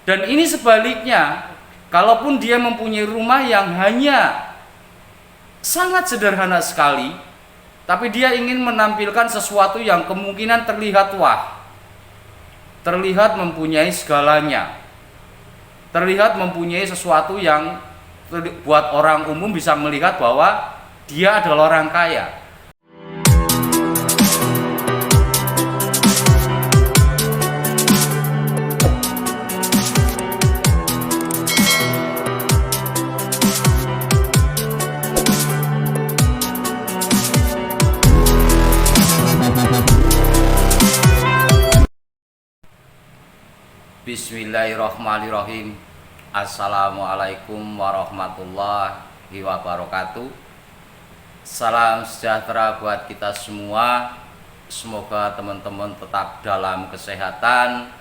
Dan ini sebaliknya, kalaupun dia mempunyai rumah yang hanya sangat sederhana sekali, tapi dia ingin menampilkan sesuatu yang kemungkinan terlihat wah, terlihat mempunyai segalanya, terlihat mempunyai sesuatu yang buat orang umum bisa melihat bahwa dia adalah orang kaya. Bismillahirrahmanirrahim. Assalamualaikum warahmatullahi wabarakatuh. Salam sejahtera buat kita semua. Semoga teman-teman tetap dalam kesehatan,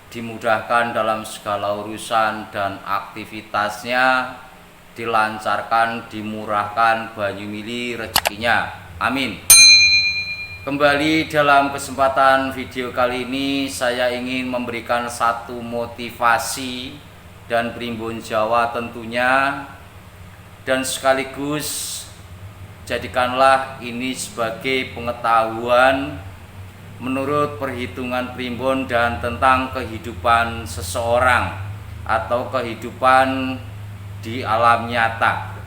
dimudahkan dalam segala urusan dan aktivitasnya, dilancarkan, dimurahkan banyu mili rezekinya. Amin. Kembali dalam kesempatan video kali ini, saya ingin memberikan satu motivasi dan primbon Jawa tentunya, dan sekaligus jadikanlah ini sebagai pengetahuan menurut perhitungan primbon dan tentang kehidupan seseorang atau kehidupan di alam nyata.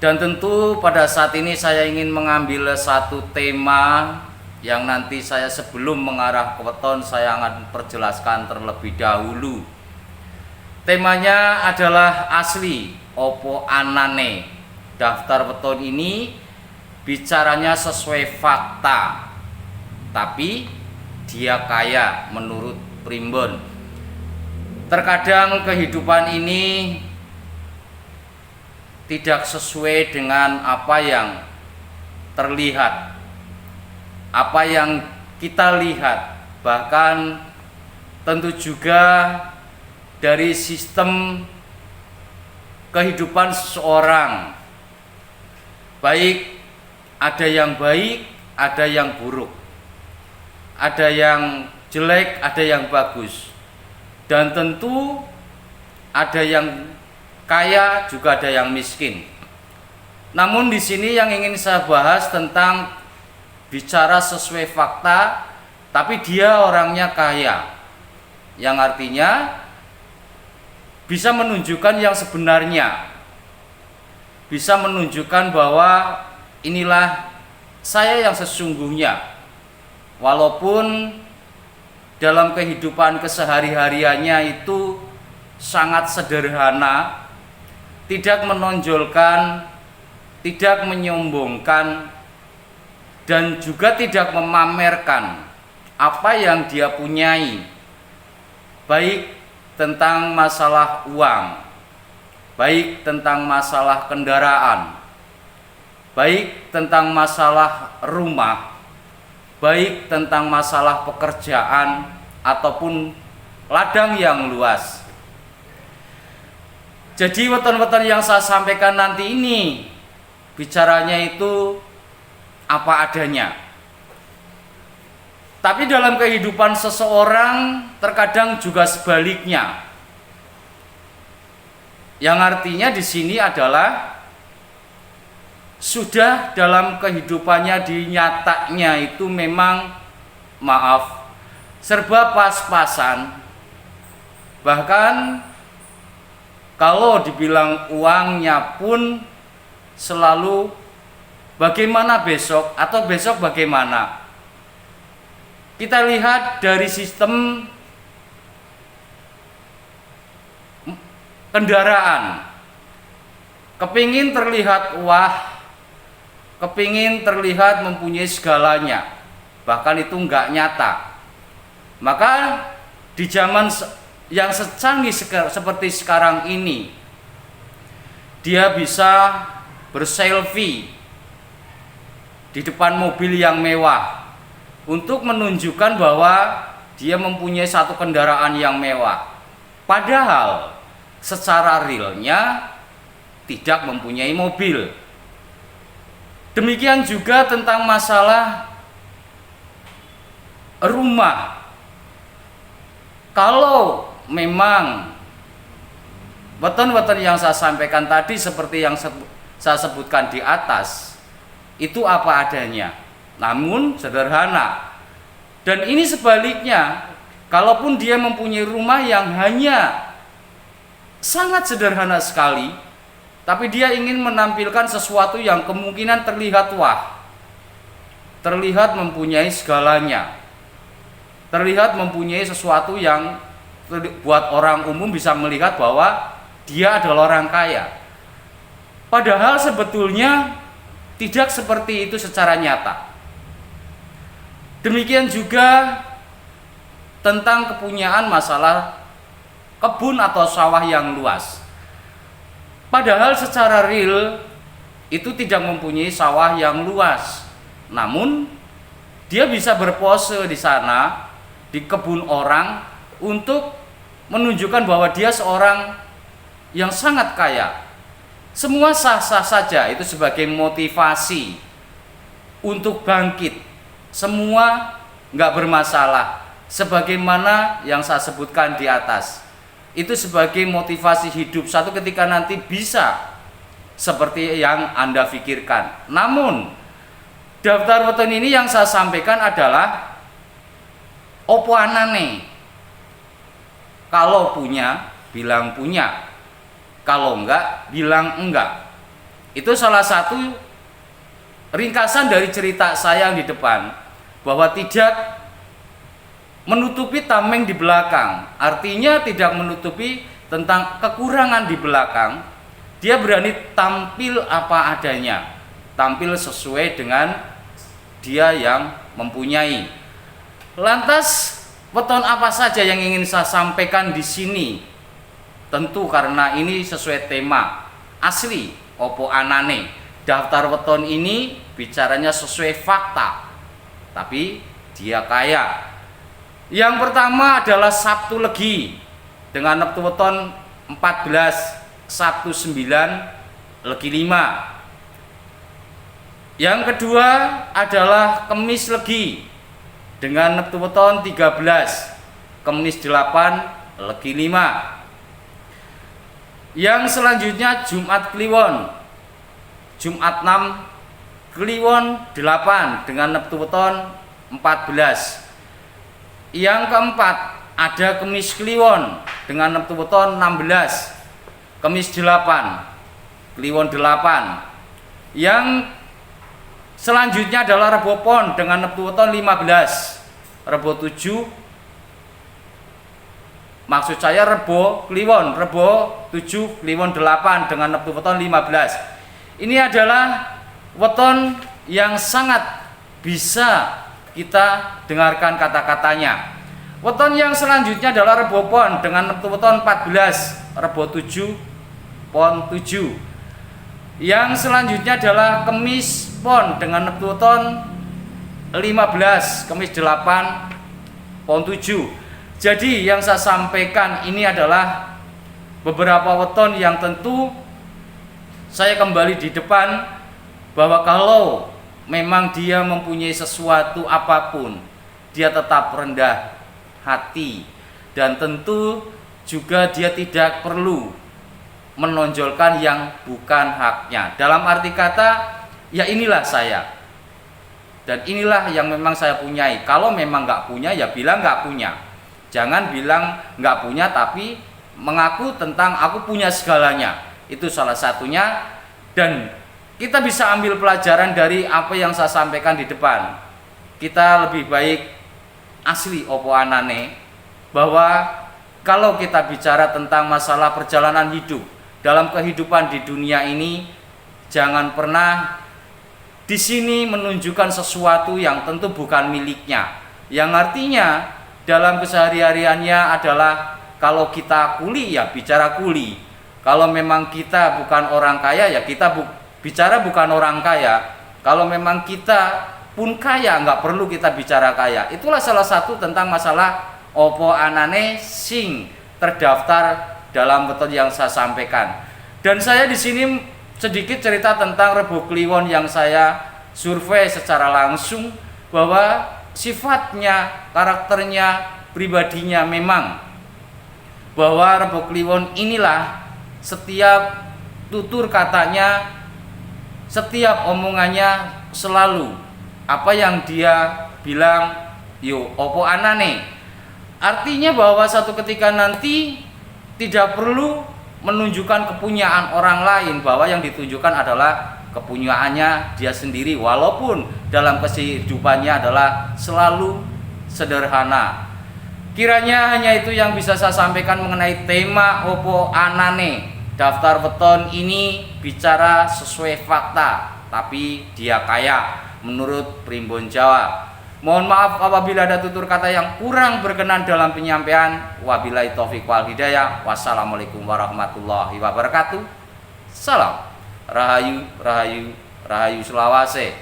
Dan tentu pada saat ini saya ingin mengambil satu tema yang nanti saya sebelum mengarah ke weton saya akan perjelaskan terlebih dahulu. Temanya adalah asli opo anane. Daftar weton ini bicaranya sesuai fakta, tapi dia kaya menurut primbon. Terkadang kehidupan ini tidak sesuai dengan apa yang terlihat, apa yang kita lihat, bahkan tentu juga dari sistem kehidupan seseorang. Baik, ada yang baik, ada yang buruk, ada yang jelek, ada yang bagus, dan tentu ada yang kaya, juga ada yang miskin. Namun di sini yang ingin saya bahas tentang bicara sesuai fakta, tapi dia orangnya kaya, yang artinya bisa menunjukkan yang sebenarnya, bisa menunjukkan bahwa inilah saya yang sesungguhnya, walaupun dalam kehidupan kesehari-hariannya itu sangat sederhana, tidak menonjolkan, tidak menyombongkan, dan juga tidak memamerkan apa yang dia punyai, baik tentang masalah uang, baik tentang masalah kendaraan, baik tentang masalah rumah, baik tentang masalah pekerjaan ataupun ladang yang luas. Jadi weton-weton yang saya sampaikan nanti ini bicaranya itu apa adanya. Tapi dalam kehidupan seseorang terkadang juga sebaliknya. Yang artinya di sini adalah sudah dalam kehidupannya di nyatanya itu memang serba pas-pasan. Bahkan kalau dibilang uangnya pun selalu bagaimana besok atau besok bagaimana. Kita lihat dari sistem kendaraan. Kepingin terlihat wah, kepingin terlihat mempunyai segalanya, bahkan itu enggak nyata. Maka di zaman yang secanggih seperti sekarang ini, dia bisa berselfie di depan mobil yang mewah untuk menunjukkan bahwa dia mempunyai satu kendaraan yang mewah, padahal secara realnya tidak mempunyai mobil. Demikian juga tentang masalah rumah. Kalau memang weton-weton yang saya sampaikan tadi seperti yang saya sebutkan di atas itu apa adanya, namun sederhana. Dan ini sebaliknya, kalaupun dia mempunyai rumah yang hanya sangat sederhana sekali, tapi dia ingin menampilkan sesuatu yang kemungkinan terlihat wah, terlihat mempunyai segalanya, terlihat mempunyai sesuatu yang buat orang umum bisa melihat bahwa dia adalah orang kaya. Padahal sebetulnya tidak seperti itu secara nyata. Demikian juga tentang kepunyaan masalah kebun atau sawah yang luas. Padahal secara real itu tidak mempunyai sawah yang luas. Namun dia bisa berpose di sana, di kebun orang, untuk menunjukkan bahwa dia seorang yang sangat kaya. Semua sah-sah saja itu sebagai motivasi untuk bangkit. Semua nggak bermasalah, sebagaimana yang saya sebutkan di atas. Itu sebagai motivasi hidup satu ketika nanti bisa seperti yang Anda pikirkan. Namun daftar weton ini yang saya sampaikan adalah opo anane. Kalau punya, bilang punya. Kalau enggak, bilang enggak. Itu salah satu ringkasan dari cerita saya yang di depan, bahwa tidak menutupi tameng di belakang. Artinya tidak menutupi tentang kekurangan di belakang. Dia berani tampil apa adanya, tampil sesuai dengan dia yang mempunyai. Lantas weton apa saja yang ingin saya sampaikan di sini? Tentu karena ini sesuai tema asli opo anane. Daftar weton ini bicaranya sesuai fakta, tapi dia kaya. Yang pertama adalah Sabtu Legi dengan neptu weton 14, Sabtu 9, Legi 5. Yang kedua adalah Kemis Legi dengan neptu weton 13, Kemis 8, Legi 5. Yang selanjutnya Jumat Kliwon, Jumat 6, Kliwon 8 dengan neptu weton 14. Yang keempat ada Kemis Kliwon dengan neptu weton 16, Kemis 8, Kliwon 8. Yang selanjutnya adalah Rebo Pon dengan neptu weton 15, Rebo 7. Maksud saya Rebo Kliwon, Rebo 7, Kliwon 8 dengan neptu weton 15. Ini adalah weton yang sangat bisa kita dengarkan kata-katanya. Weton yang selanjutnya adalah Rebo Pon dengan neptu weton 14, Rebo 7, Pon 7. Yang selanjutnya adalah Kemis Pon dengan neptu weton 15, Kemis 8, Pon 7. Jadi yang saya sampaikan ini adalah beberapa weton yang tentu saya kembali di depan, bahwa kalau memang dia mempunyai sesuatu apapun, dia tetap rendah hati, dan tentu juga dia tidak perlu menonjolkan yang bukan haknya. Dalam arti kata, ya inilah saya, dan inilah yang memang saya punyai. Kalau memang nggak punya, ya bilang nggak punya. Jangan bilang nggak punya tapi mengaku tentang aku punya segalanya. Itu salah satunya, dan kita bisa ambil pelajaran dari apa yang saya sampaikan di depan. Kita lebih baik asli opo anane, bahwa kalau kita bicara tentang masalah perjalanan hidup dalam kehidupan di dunia ini, jangan pernah di sini menunjukkan sesuatu yang tentu bukan miliknya. Yang artinya dalam kesehari-hariannya adalah kalau kita kuli ya bicara kuli. Kalau memang kita bukan orang kaya ya kita bicara bukan orang kaya. Kalau memang kita pun kaya nggak perlu kita bicara kaya. Itulah salah satu tentang masalah opo anane sing terdaftar dalam weton yang saya sampaikan. Dan saya di sini sedikit cerita tentang Rebo Kliwon yang saya survei secara langsung, bahwa sifatnya, karakternya, pribadinya memang bahwa Rebo Kliwon inilah setiap tutur katanya, setiap omongannya selalu apa yang dia bilang yo opo anane. Artinya bahwa satu ketika nanti tidak perlu menunjukkan kepunyaan orang lain, bahwa yang ditunjukkan adalah kepunyaannya dia sendiri, walaupun dalam kehidupannya adalah selalu sederhana. Kiranya hanya itu yang bisa saya sampaikan mengenai tema opo anane. Daftar weton ini bicara sesuai fakta, tapi dia kaya menurut Primbon Jawa. Mohon maaf apabila ada tutur kata yang kurang berkenan dalam penyampaian. Wabillahi taufiq wal hidayah. Wassalamualaikum warahmatullahi wabarakatuh. Salam Rahayu, Rahayu, Rahayu Selawase.